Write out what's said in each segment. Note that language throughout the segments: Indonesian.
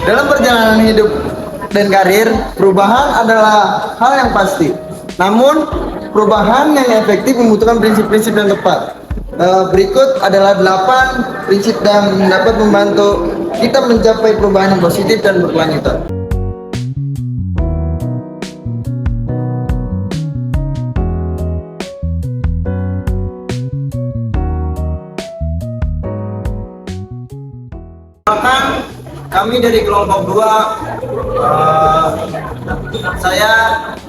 Dalam perjalanan hidup dan karir, perubahan adalah hal yang pasti. Namun, perubahan yang efektif membutuhkan prinsip-prinsip yang tepat. Berikut adalah 8 prinsip yang dapat membantu kita mencapai perubahan yang positif dan berkelanjutan. Kami dari kelompok 2, saya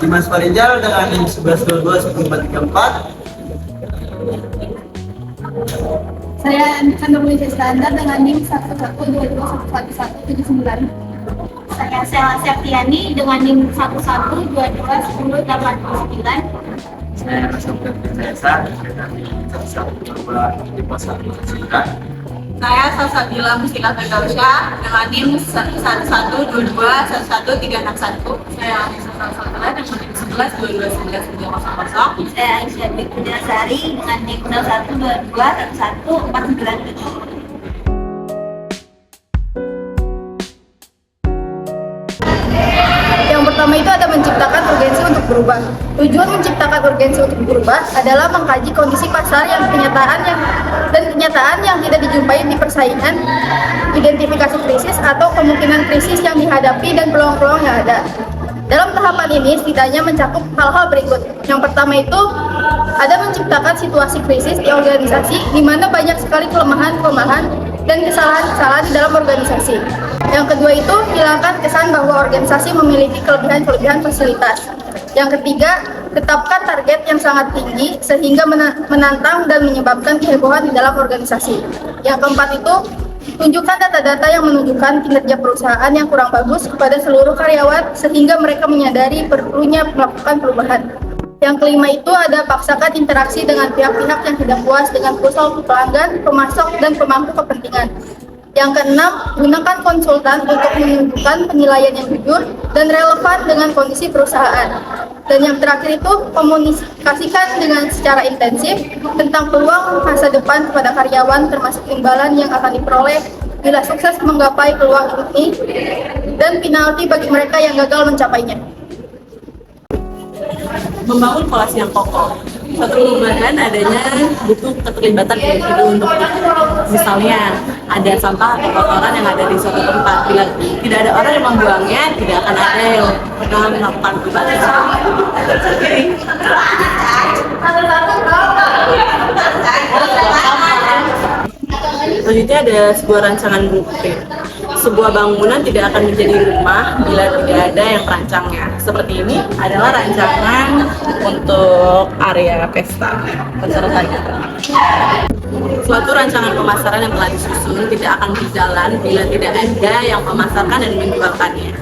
Dimas Farijal dengan NIM 11221434. Saya Andika Standar dengan NIM 11221179. Saya Sela Septiani dengan NIM 11221089. Saya Rasul Desa dengan NIM 11221519. Saya Salsabila Mustika Firdausya dengan NIM 1122111361. Saya Anissa Salsabila dengan NIM 11229900. Saya Aisyah Bikudasari dengan NIM 01221149. Yang pertama itu ada menciptakan urgensi untuk berubah. Tujuan menciptakan urgensi untuk berubah adalah mengkaji kondisi pasar kenyataan yang tidak dijumpai di persaingan, identifikasi krisis atau kemungkinan krisis yang dihadapi dan peluang-peluang yang ada. Dalam tahapan ini setidaknya mencakup hal-hal berikut. Yang pertama itu ada menciptakan situasi krisis di organisasi di mana banyak sekali kelemahan-kelemahan dan kesalahan-kesalahan di dalam organisasi. Yang kedua itu hilangkan kesan bahwa organisasi memiliki kelebihan-kelebihan fasilitas. Yang ketiga, tetapkan target yang sangat tinggi sehingga menantang dan menyebabkan kehebohan di dalam organisasi. Yang keempat itu, tunjukkan data-data yang menunjukkan kinerja perusahaan yang kurang bagus kepada seluruh karyawan sehingga mereka menyadari perlunya melakukan perubahan. Yang kelima itu ada paksakan interaksi dengan pihak-pihak yang tidak puas dengan proposal pelanggan, pemasok, dan pemangku kepentingan. Yang keenam, gunakan konsultan untuk menunjukkan penilaian yang jujur dan relevan dengan kondisi perusahaan. Dan yang terakhir itu, komunikasikan dengan secara intensif tentang peluang masa depan kepada karyawan termasuk imbalan yang akan diperoleh bila sukses menggapai peluang ini dan penalti bagi mereka yang gagal mencapainya. Membangun polisi yang kokoh. Suatu perubahan adanya butuh keterlibatan individu untuk misalnya ada sampah atau kotoran yang ada di suatu tempat. Bila tidak ada orang yang membuangnya, tidak akan ada yang pernah melakukan perubahan. Selanjutnya ada sebuah rancangan blueprint. Sebuah bangunan tidak akan menjadi rumah bila tidak ada yang merancangnya. Seperti ini adalah rancangan untuk area pesta. Suatu rancangan pemasaran yang telah disusun tidak akan berjalan bila tidak ada yang memasarkan dan menjualkannya.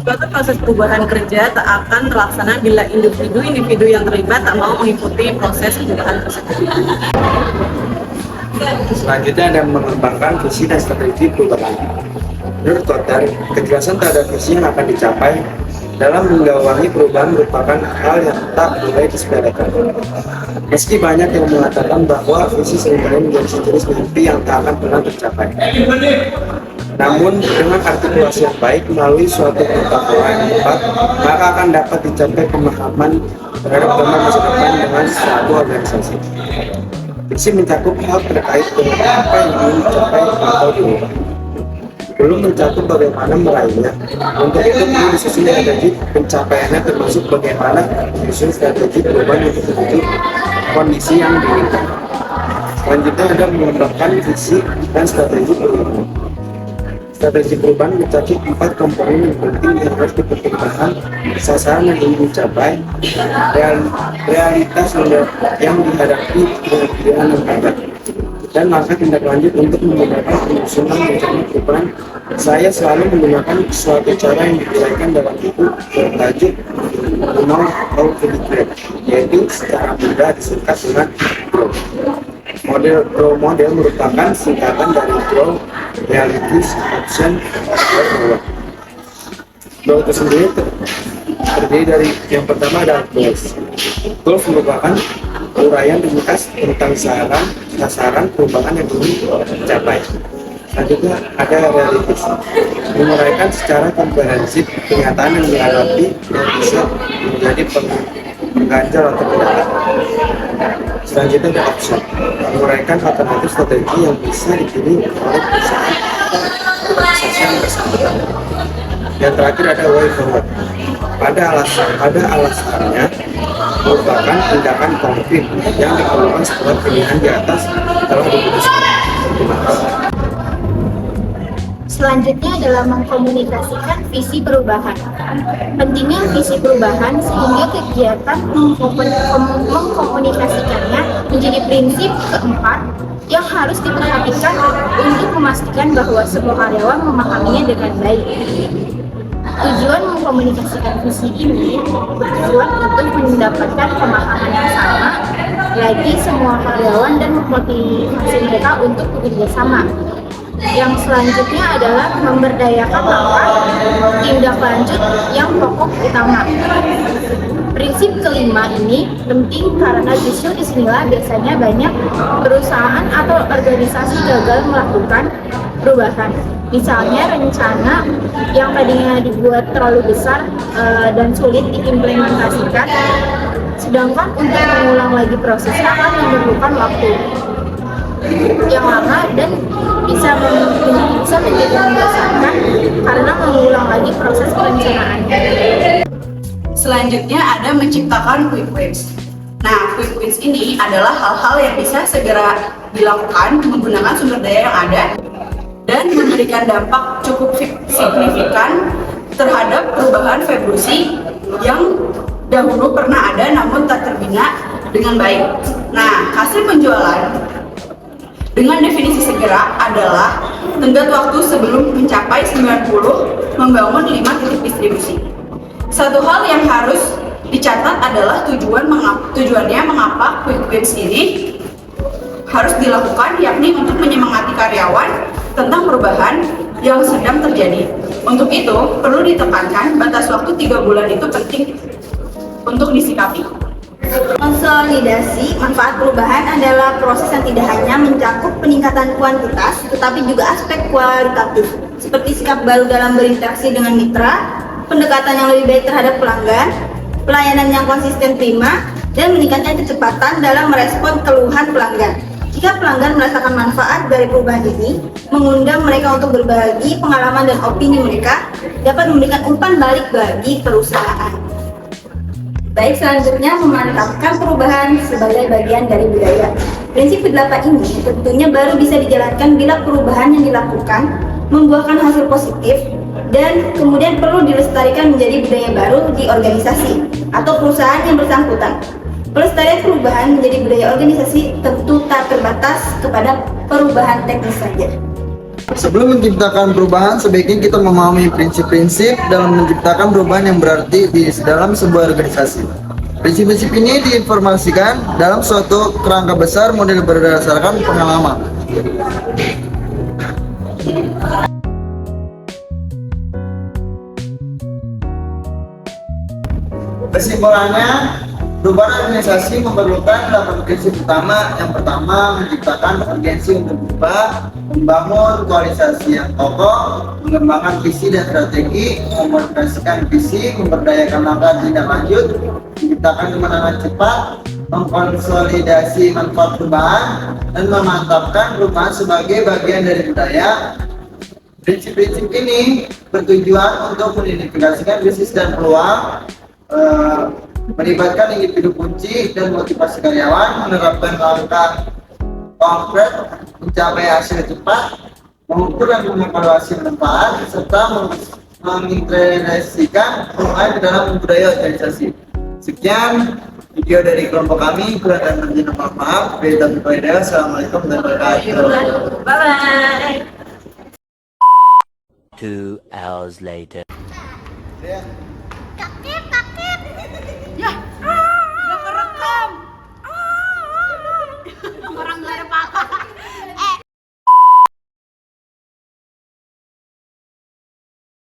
Suatu proses perubahan kerja tak akan terlaksana bila individu-individu yang terlibat tak mau mengikuti proses perubahan tersebut. Selanjutnya ada mengembangkan visi dan strategi perubahan. Menurut Kotter, kejelasan terhadap visi yang akan dicapai dalam menggawangi perubahan merupakan hal yang tak boleh disepelekan. Meski banyak yang mengatakan bahwa visi seringkali menjadi sejenis mimpi yang tak akan pernah tercapai. Namun, dengan artikulasi yang baik melalui suatu pengetahuan yang tepat, maka akan dapat dicapai pemahaman terhadap gambar masa depan dengan suatu organisasi. Visi mencakup hal terkait dengan apa yang ingin dicapai atau diubah. Belum mencakup bagaimana meraihnya. Untuk itu perlu disusun strategi pencapaiannya, termasuk bagaimana menyusun strategi perubahan untuk menuju kondisi yang diinginkan. Selanjutnya ada mengembangkan visi dan strategi perubahan. Strategi perubahan mencakup 4 komponen yang penting yang harus dipertimbangkan: sasaran yang ingin dicapai, realitas yang dihadapi dengan pilihan yang ada, dan langkah tindak lanjut untuk menggunakan penyusunan rencana perubahan. Saya selalu menggunakan suatu cara yang diuraikan dalam buku bertajuk Know How to Be Great, yaitu secara mudah disingkat dengan GROW. Model merupakan singkatan dari Grow, Realities, Action, dan Reward. Grow itu sendiri terdiri dari yang pertama adalah goals. Goals merupakan uraian ringkas tentang sasaran perubahan yang ingin dicapai. Selanjutnya ada realitis, menguraikan secara komprehensif kenyataan yang dihadapi yang bisa menjadi pengganjal atau pendapat. Selanjutnya ada option, menguraikan alternatif strategi yang bisa dipilih oleh perusahaan atau organisasi yang bersangkutan. Yang terakhir ada way forward, pada alasannya merupakan tindakan konkret yang dilakukan setelah pilihan di atas telah diputuskan. Terima kasih. Selanjutnya adalah mengkomunikasikan visi perubahan. Pentingnya visi perubahan sehingga kegiatan mengkomunikasikannya menjadi prinsip keempat yang harus diperhatikan untuk memastikan bahwa semua karyawan memahaminya dengan baik. Tujuan mengkomunikasikan visi ini bertujuan untuk mendapatkan pemahaman yang sama bagi semua karyawan dan memotivasi mereka untuk bekerja sama. Yang selanjutnya adalah memberdayakan langkah tindak lanjut yang pokok utama. Prinsip kelima ini penting karena justru disinilah biasanya banyak perusahaan atau organisasi gagal melakukan perubahan. Misalnya rencana yang tadinya dibuat terlalu besar dan sulit diimplementasikan, sedangkan untuk mengulang lagi prosesnya akan memerlukan waktu yang lama dan bisa menjadi membosankan karena mengulang lagi proses perencanaan. Selanjutnya ada menciptakan quick wins. Nah, quick wins ini adalah hal-hal yang bisa segera dilakukan menggunakan sumber daya yang ada dan memberikan dampak cukup signifikan terhadap perubahan Februsi yang dahulu pernah ada namun tak terbina dengan baik. Nah, hasil penjualan dengan definisi segera adalah tenggat waktu sebelum mencapai 90 membangun 5 titik distribusi. Satu hal yang harus dicatat adalah tujuannya mengapa quick wins ini harus dilakukan, yakni untuk menyemangati karyawan tentang perubahan yang sedang terjadi. Untuk itu, perlu ditekankan batas waktu 3 bulan itu penting untuk disikapi. Konsolidasi manfaat perubahan adalah proses yang tidak hanya mencakup peningkatan kuantitas, tetapi juga aspek kualitatif, seperti sikap baru dalam berinteraksi dengan mitra, pendekatan yang lebih baik terhadap pelanggan, pelayanan yang konsisten prima, dan meningkatnya kecepatan dalam merespon keluhan pelanggan. Jika pelanggan merasakan manfaat dari perubahan ini, mengundang mereka untuk berbagi pengalaman dan opini mereka dapat memberikan umpan balik bagi perusahaan. Baik, selanjutnya memantapkan perubahan sebagai bagian dari budaya. Prinsip ke-8 ini tentunya baru bisa dijalankan bila perubahan yang dilakukan membuahkan hasil positif dan kemudian perlu dilestarikan menjadi budaya baru di organisasi atau perusahaan yang bersangkutan. Pelestarian perubahan menjadi budaya organisasi tentu tak terbatas kepada perubahan teknis saja. Sebelum menciptakan perubahan, sebaiknya kita memahami prinsip-prinsip dalam menciptakan perubahan yang berarti di dalam sebuah organisasi. Prinsip-prinsip ini diinformasikan dalam suatu kerangka besar model berdasarkan pengalaman. Kesimpulannya, perubahan organisasi memerlukan 8 prinsip utama. Yang pertama, menciptakan urgensi untuk berubah, membangun koalisasi yang kokoh, mengembangkan visi dan strategi, memotivasikan visi, memberdayakan langkah tindak lanjut, menciptakan kemenangan cepat, mengkonsolidasi manfaat perubahan, dan memantapkan perubahan sebagai bagian dari budaya. Prinsip-prinsip ini bertujuan untuk mengidentifikasikan bisnis dan peluang, melibatkan individu kunci dan motivasi karyawan, menerapkan langkah konkret mencapai hasil cepat, mengukur dan mengevaluasi manfaat, serta mengintegrasikan perubahan ke dalam budaya organisasi. Sekian video dari kelompok kami. Kurang dan lebihnya mohon maaf. Assalamualaikum warahmatullahi wabarakatuh. Bye-bye. 2 hours later. Ya.